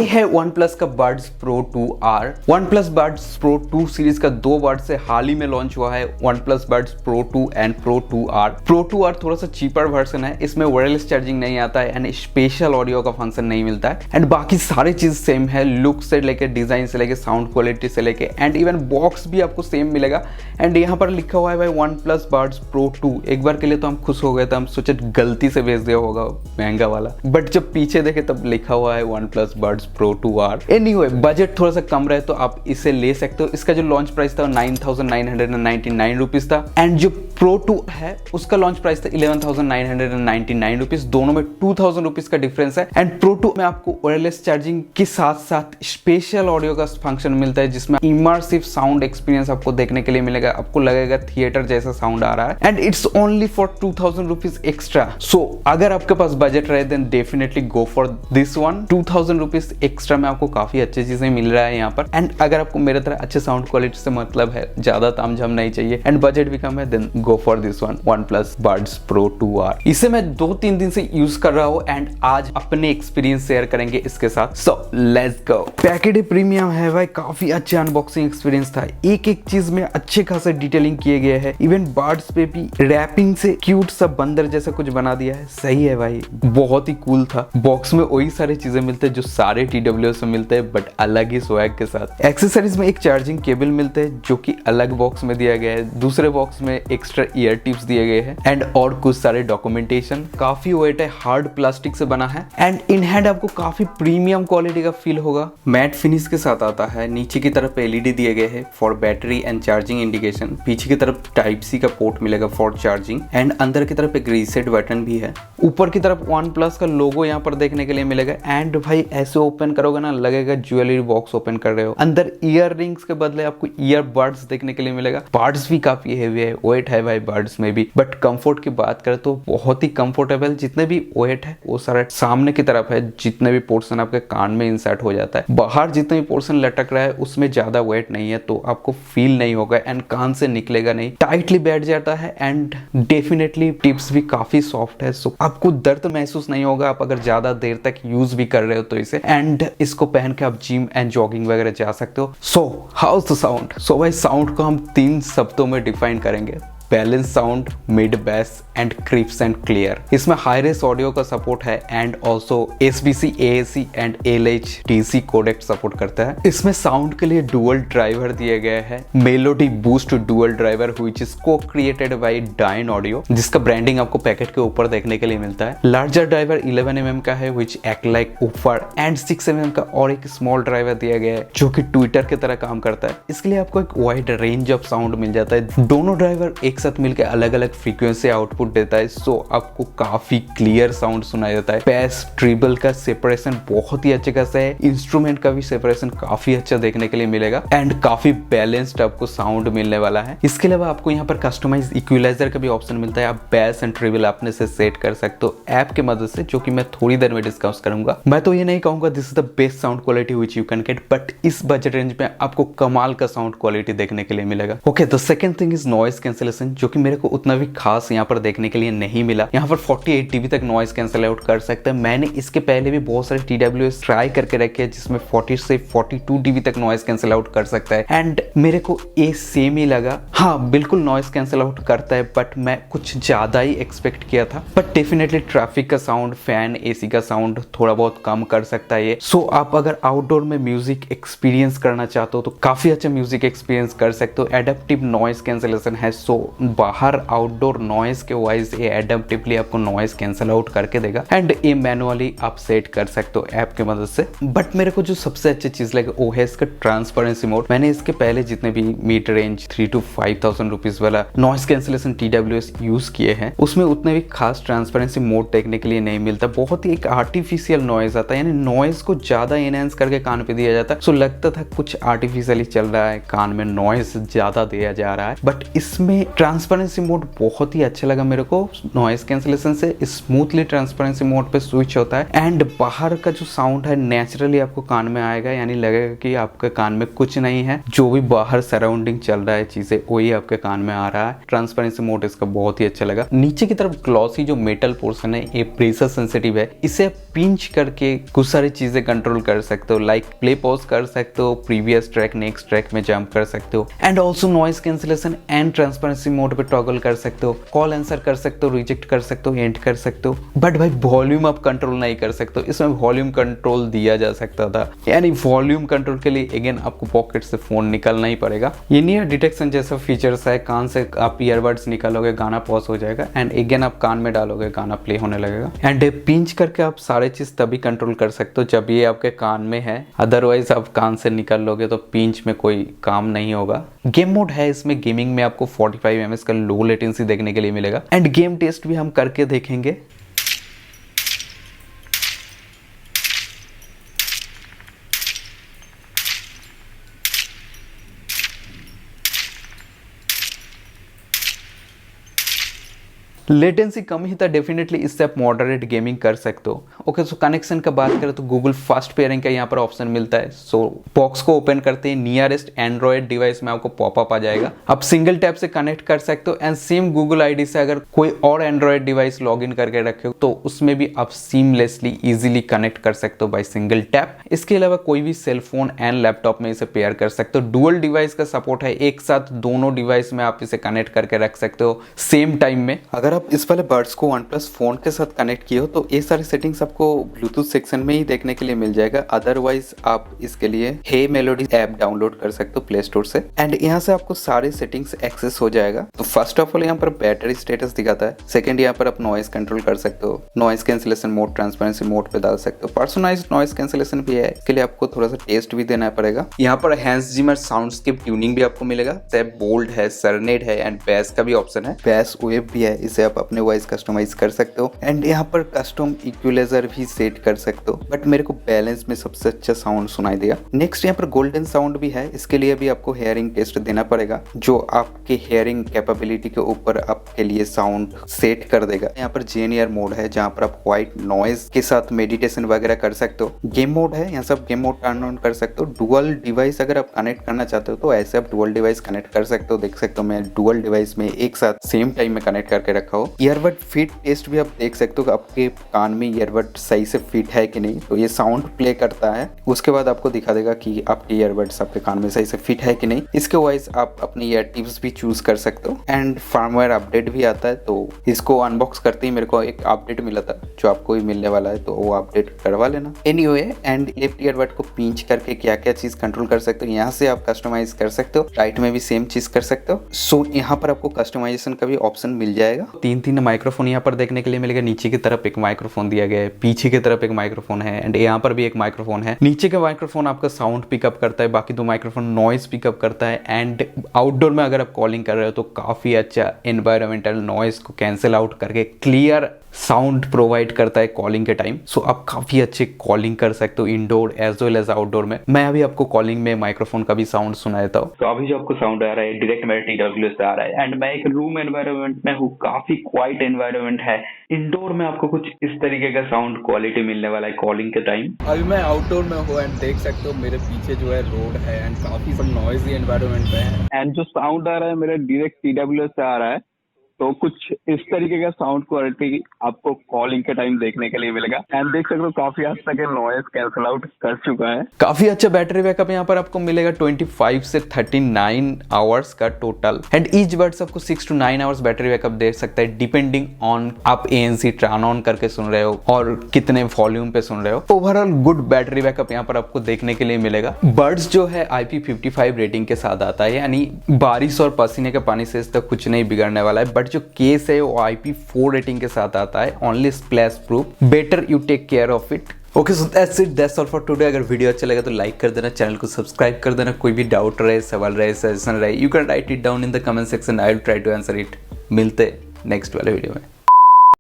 है OnePlus का Buds Pro 2R। OnePlus Buds Pro 2 series का 2 वर्ड से हाल ही में लॉन्च हुआ है OnePlus Buds Pro 2 and Pro 2R। Pro 2R थोड़ा सा चीपर वर्जन है, इसमें वायरलेस चार्जिंग नहीं आता है एंड स्पेशल ऑडियो का फंक्शन नहीं मिलता है एंड बाकी सारी चीज सेम है, लुक से लेके डिजाइन से लेके साउंड क्वालिटी से लेके एंड इवन बॉक्स भी आपको सेम मिलेगा। एंड यहाँ पर लिखा हुआ है भाई OnePlus Buds Pro 2। एक बार के लिए तो हम खुश हो गए थे, हम सोचे गलती से भेज दिया होगा महंगा वाला, बट जब पीछे देखे तब लिखा हुआ है OnePlus Buds Pro 2R। Anyway budget थोड़ा सा कम रहे तो आप इसे ले सकते हो। इसका जो लॉन्च प्राइस था 9,999 रुपीज था एंड जो Pro 2 है उसका लॉन्च प्राइस था 11,999 रुपीज। दोनों में 2,000 रुपीज का डिफरेंस है एंड Pro 2 में आपको वायरलेस चार्जिंग के साथ साथ स्पेशल ऑडियो का फंक्शन मिलता है जिसमें इमर्सिव साउंड एक्सपीरियंस आपको देखने के लिए मिलेगा। आपको लगेगा थिएटर जैसा साउंड आ रहा है and it's only for 2,000 rupees extra. So अगर आपके पास बजट रहे then definitely go for this one. 2,000 rupees extra में आपको काफी अच्छी चीजें मिल रहा है यहाँ पर। एंड अगर आपको मेरे तरह अच्छे साउंड क्वालिटी से मतलब है, ज्यादा तामझाम नहीं चाहिए एंड बजट भी कम है, then go for this one OnePlus Buds Pro 2R। इसे मैं 2-3 दिन से यूज कर रहा हूँ एंड आज अपने एक्सपीरियंस शेयर करेंगे इसके साथ। So let's go. Packet premium है भाई, काफी अच्छे अनबॉक्सिंग एक्सपीरियंस था। एक एक चीज में अच्छे खासे डिटेलिंग किए गए हैं। इवन बर्ड्स पे भी रैपिंग से क्यूट सा बंदर जैसा कुछ बना दिया है। सही है भाई, बहुत ही कूल था। बॉक्स में वही सारी चीजें मिलते हैं जो सारे TWS में मिलते हैं बट अलग ही स्वैग के साथ। एक्सेसरीज में एक चार्जिंग केबल मिलते हैं जो कि अलग बॉक्स में दिया गया है। दूसरे बॉक्स में एक्स्ट्रा ईयर टिप्स दिए गए हैं एंड और कुछ सारे डॉक्यूमेंटेशन। काफी वेट है, हार्ड प्लास्टिक से बना है एंड इन हैंड आपको काफी प्रीमियम क्वालिटी का फील होगा। मैट फिनिश के साथ आता है। नीचे की तरफ LED दिए गए हैं for battery and charging indication. पीछे की तरफ Type-C का पोर्ट मिलेगा फॉर चार्जिंग एंड अंदर की तरफ एक रीसेट बटन भी है। ऊपर की तरफ OnePlus का लोगो यहाँ पर देखने के लिए मिलेगा एंड भाई ऐसे ओपन करोगे ना लगेगा ज्वेलरी बॉक्स ओपन कर रहे हो। अंदर ईयर रिंग्स के बदले आपको ईयर बड्स देखने के लिए मिलेगा। बड्स भी काफी हेवी है, वेट है भाई बड्स में भी, बट कंफर्ट की बात करें तो बहुत ही कंफर्टेबल। जितने भी वेट है वो सारा सामने की तरफ है, जितने भी पोर्शन आपके कान में इंसर्ट हो जाता है। बाहर जितने भी पोर्शन लटक रहा है उसमें ज्यादा वेट नहीं है तो आपको फील नहीं होगा एंड कान से निकलेगा नहीं, टाइटली बैठ जाता है एंड डेफिनेटली टिप्स भी काफी सॉफ्ट है। सो आपको दर्द महसूस नहीं होगा आप अगर ज्यादा देर तक यूज भी कर रहे हो तो इसे। एंड इसको पहन के आप जिम एंड जॉगिंग वगैरह जा सकते हो। So how the sound? So भाई साउंड को हम 3 शब्दों में डिफाइन करेंगे: balance sound, mid bass and crisp and clear. इसमें हाई रेस ऑडियो का सपोर्ट है and also SBC, AAC and LHDC codec support करता है। इसमें साउंड के लिए डुअल ड्राइवर दिए गए हैं, melody boost dual driver which is को क्रिएटेड बाय डाइन ऑडियो, जिसका ब्रांडिंग आपको पैकेट के ऊपर देखने के लिए मिलता है। लार्जर ड्राइवर 11mm का है व्हिच एक्ट लाइक ऊपर एंड 6mm का और एक स्मॉल ड्राइवर दिया गया है जो कि ट्विटर की तरह काम करता है। इसके लिए आपको एक वाइड रेंज ऑफ साउंड मिल जाता है। दोनों ड्राइवर एक साथ मिलकर अलग अलग फ्रीक्वेंसी आउटपुट देता है, सो आपको काफी क्लियर साउंड सुनाई देता है। बेस ट्रिबल का सेपरेशन बहुत ही अच्छे खासा है। इंस्ट्रूमेंट का भी सेपरेशन काफी अच्छा देखने के लिए मिलेगा एंड काफी बैलेंस्ड आपको साउंड मिलने वाला है। इसके अलावा आपको यहाँ पर कस्टमाइज इक्विलाइजर का भी ऑप्शन मिलता है। आप बेस एंड ट्रिबल अपने से सेट कर सकते हो ऐप की मदद से, जो कि मैं थोड़ी देर में डिस्कस करूंगा। मैं तो ये नहीं कहूंगा this is the best sound quality which you can get, but इस बजट रेंज में आपको कमाल का साउंड क्वालिटी देखने के लिए मिलेगा। Okay, the second thing is noise cancellation, जो कि मेरे को उतना भी खास यहाँ पर देखने के लिए नहीं मिला। यहाँ पर 48 dB तक नॉइस कैंसिल आउट कर सकते हैं। मैंने इसके पहले भी बहुत सारे TWS ट्राई करके रखे हैं जिसमें 40 से 42 dB तक नॉइस कैंसिल आउट कर सकता है एंड मेरे को ये सेम ही लगा। हाँ, बिल्कुल नॉइस कैंसिल आउट करता है बट मैं कुछ ज्यादा ही एक्सपेक्ट किया था। बट डेफिनेटली ट्रैफिक का साउंड, फैन, AC का साउंड थोड़ा बहुत कम कर सकता है ये। सो आप अगर आउटडोर में म्यूजिक एक्सपीरियंस करना चाहते हो तो काफी अच्छा म्यूजिक एक्सपीरियंस कर सकते हो। एडेप्टिव नॉइस कैंसिलेशन है, सो बाहर आउटडोर नॉइस के वाइज ये एडेप्टिवली आपको नॉइस कैंसिल आउट करके देगा एंड ये मैनुअली आप सेट कर सकते हो ऐप की मदद से। बट मेरे को जो सबसे अच्छी चीज लगी वो है इसका ट्रांसपेरेंसी मोड। मैंने इसके पहले जितने भी मिड रेंज 3 to 5,000 रुपीज वाला नॉइस कैंसिलेशन TWS यूज किए हैं उसमें उतने भी खास ट्रांसपेरेंसी मोड देखने के लिए नहीं मिलता। बहुत ही एक आर्टिफिशियल नॉइज आता है, यानी नॉइज को ज्यादा एनहांस करके कान पे दिया जाता है। सो लगता था कुछ आर्टिफिशियली चल रहा है, कान में नॉइज ज्यादा दिया जा रहा है। बट इसमें ट्रांसपेरेंसी मोड बहुत ही अच्छा लगा मेरे को, नॉइस कैंसिलेशन से स्मूथली ट्रांसपेरेंसी मोड पे स्विच होता है एंड बाहर का जो साउंड है नेचुरली आपको कान में आएगा, यानी लगेगा कि आपके कान में कुछ नहीं है, जो भी बाहर सराउंडिंग चल रहा है चीजें वही आपके कान में आ रहा है। ट्रांसपेरेंसी मोड इसका बहुत ही अच्छा लगा। नीचे की तरफ ग्लॉसी जो मेटल पोर्शन है ये प्रेशर सेंसिटिव है, इसे पिंच करके कुछ सारी चीजें कंट्रोल कर सकते हो, लाइक प्ले पॉज कर सकते हो, प्रीवियस ट्रैक नेक्स्ट ट्रैक में जंप कर सकते हो and also noise cancellation and transparency mode पे टॉगल कर सकते हो, कॉल आंसर कर सकते हो, रिजेक्ट कर सकते हो, एंड कर सकते हो। बट भाई वॉल्यूम आप कंट्रोल नहीं कर सकते हो, इसमें वॉल्यूम कंट्रोल दिया जा सकता था, यानी वॉल्यूम कंट्रोल के लिए अगेन आपको पॉकेट से फोन निकालना ही पड़ेगा। ये नियर डिटेक्शन जैसा फीचर्स है, कान से आप ईयरबड्स निकालोगे गाना पॉज हो जाएगा एंड अगेन आप कान में डालोगे गाना प्ले होने लगेगा एंड पिंच करके आप सारे चीज तभी कंट्रोल कर सकते हो जब ये आपके कान में है, अदरवाइज आप कान से निकाल लोगे तो पिंच में कोई काम नहीं होगा। गेम मोड है इसमें, गेमिंग में आपको 45 ms का लो लेटेंसी देखने के लिए मिलेगा एंड गेम टेस्ट भी हम करके देखेंगे। लेटेंसी कम ही था डेफिनेटली, इससे आप मॉडरेट गेमिंग कर सकते हो। ओके, सो कनेक्शन का बात करें तो गूगल फास्ट पेयरिंग का यहाँ पर ऑप्शन मिलता है। सो बॉक्स को ओपन करते ही नियरेस्ट एंड्रॉयड डिवाइस में आपको पॉपअप आ जाएगा, आप सिंगल टैप से कनेक्ट कर सकते हो एंड सेम गूगल आईडी से अगर कोई और एंड्रॉयड डिवाइस लॉग इन करके रखे हो तो उसमें भी आप सीमलेसली इजीली कनेक्ट कर सकते हो बाय सिंगल टैप। इसके अलावा कोई भी सेलफोन एंड लैपटॉप में इसे पेयर कर सकते हो। डुअल डिवाइस का सपोर्ट है, एक साथ दोनों डिवाइस में आप इसे कनेक्ट करके रख सकते हो सेम टाइम में। अगर आप इस वाले बड्स को OnePlus फोन के साथ कनेक्ट किए हो तो ये सारी सेटिंग्स आपको ब्लूटूथ सेक्शन में ही देखने के लिए मिल जाएगा, अदरवाइज आप इसके लिए हे मेलोडी ऐप डाउनलोड कर सकते हो प्ले स्टोर से एंड यहाँ से आपको सारे सेटिंग्स एक्सेस हो जाएगा। तो फर्स्ट ऑफ ऑल यहाँ पर बैटरी स्टेटस दिखाता है, सेकंड यहाँ पर आप नॉइस कंट्रोल कर सकते हो, noise cancellation mode transparency mode पे डाल सकते हो, पर्सनलाइज्ड नॉइस कैंसिलेशन भी है, इसके लिए आपको थोड़ा सा टेस्ट भी देना पड़ेगा। यहाँ पर हैंस जिमर साउंडस्केप ट्यूनिंग भी आपको मिलेगा, बोल्ड है, सरनेट है एंड बेस का भी ऑप्शन है, बेस वेव भी है, इसे आप अपने वॉइस कस्टमाइज कर सकते हो एंड यहाँ पर कस्टम इक्वलाइजर भी सेट कर सकते हो, बट मेरे को बैलेंस में सबसे अच्छा साउंड सुनाई दिया। नेक्स्ट यहाँ पर गोल्डन साउंड भी है, इसके लिए भी आपको हेयरिंग टेस्ट देना पड़ेगा जो आपके हेयरिंग कैपेबिलिटी के ऊपर आपके लिए साउंड सेट कर देगा। यहाँ पर जेनियर मोड है जहाँ पर आप व्हाइट नॉइज के साथ मेडिटेशन वगैरह कर सकते हो। गेम मोड है, यहाँ से आप गेम मोड टर्न ऑन कर सकते हो। डुअल डिवाइस अगर आप कनेक्ट करना चाहते हो तो ऐसे आप डुअल डिवाइस कनेक्ट कर सकते हो, देख सकते हो मैं डुअल डिवाइस में एक साथ सेम टाइम में कनेक्ट करके रखा हो। ईयरबड फिट टेस्ट भी आप देख सकते हो कि आपके कान में ईयरबड सही से फिट है कि नहीं, तो ये साउंड प्ले करता है, उसके बाद आपको दिखा देगा कि आपके ईयरबड्स आपके कान में सही से फिट है कि नहीं। इसके वाइज आप अपने ईयर टिप्स भी चूज कर सकते हो एंड फर्मवेयर अपडेट भी आता है, तो इसको अनबॉक्स करते ही मेरे को एक अपडेट मिला था जो आपको भी मिलने वाला है, तो वो अपडेट करवा लेना। एनीवे, एंड लेफ्ट ईयरबड को पिंच करके क्या क्या चीज कंट्रोल कर सकते हो यहाँ से आप कस्टमाइज कर सकते हो, राइट में भी सेम चीज कर सकते हो। सो यहाँ पर आपको कस्टमाइजेशन का भी ऑप्शन मिल जाएगा। तीन माइक्रोफोन यहाँ पर देखने के लिए मिलेगा, नीचे की तरफ एक माइक्रोफोन दिया गया है, पीछे की तरफ एक माइक्रोफोन है एंड यहाँ पर भी एक माइक्रोफोन है। नीचे का माइक्रोफोन आपका साउंड पिकअप करता है, बाकी दो माइक्रोफोन नॉइज पिकअप करता है एंड आउटडोर में अगर आप कॉलिंग कर रहे हो तो काफी अच्छा एनवायरमेंटल नॉइज को कैंसिल आउट करके क्लियर साउंड प्रोवाइड करता है कॉलिंग के टाइम। सो आप काफी अच्छे कॉलिंग कर सकते हो indoor as well as outdoor में। मैं अभी आपको कॉलिंग में माइक्रोफोन का भी साउंड सुना देता हूँ। तो अभी जो आपको साउंड आ रहा है डायरेक्ट मेरे TWS से आ रहा है एंड मैं एक रूम एनवायरनमेंट में हूँ, काफी क्वाइट एनवायरनमेंट है। इंडोर में आपको कुछ इस तरीके का साउंड क्वालिटी मिलने वाला है कॉलिंग के टाइम। अभी मैं आउटडोर में हूँ एंड देख सकते हो मेरे पीछे जो है रोड है एंड काफी नॉइजी एनवायरनमेंट में है एंड जो साउंड आ रहा है मेरे डायरेक्ट TWS से आ रहा है, तो कुछ इस तरीके का साउंड क्वालिटी आपको कॉलिंग के टाइम देखने के लिए मिलेगा एंड देख सकते हो काफी हद तक नॉइज कैंसिल आउट कर चुका है। काफी अच्छा बैटरी बैकअप यहाँ पर आपको मिलेगा 25 से 39 आवर्स का टोटल एंड ईच बड्स आपको 6 to 9 आवर्स बैटरी बैकअप दे सकता है डिपेंडिंग ऑन आप ANC टर्न ऑन करके सुन रहे हो और कितने वॉल्यूम पे सुन रहे हो। ओवरऑल गुड बैटरी बैकअप यहाँ पर आपको देखने के लिए मिलेगा। बड्स जो है IP55 रेटिंग के साथ आता है, यानी बारिश और पसीने के पानी से इसका कुछ नहीं बिगड़ने वाला है। बट जो केस है वो IP4 रेटिंग के साथ आता है, only splash proof, better you take care of it. Okay, so that's it, that's all for today. अगर वीडियो अच्छा लगा तो लाइक कर देना, चैनल को सब्सक्राइब कर देना। कोई भी डाउट रहे, सवाल रहे, सजेशन रहे, you can write it down in the comment section, I will try to answer it. मिलते नेक्स्ट वाले वीडियो में।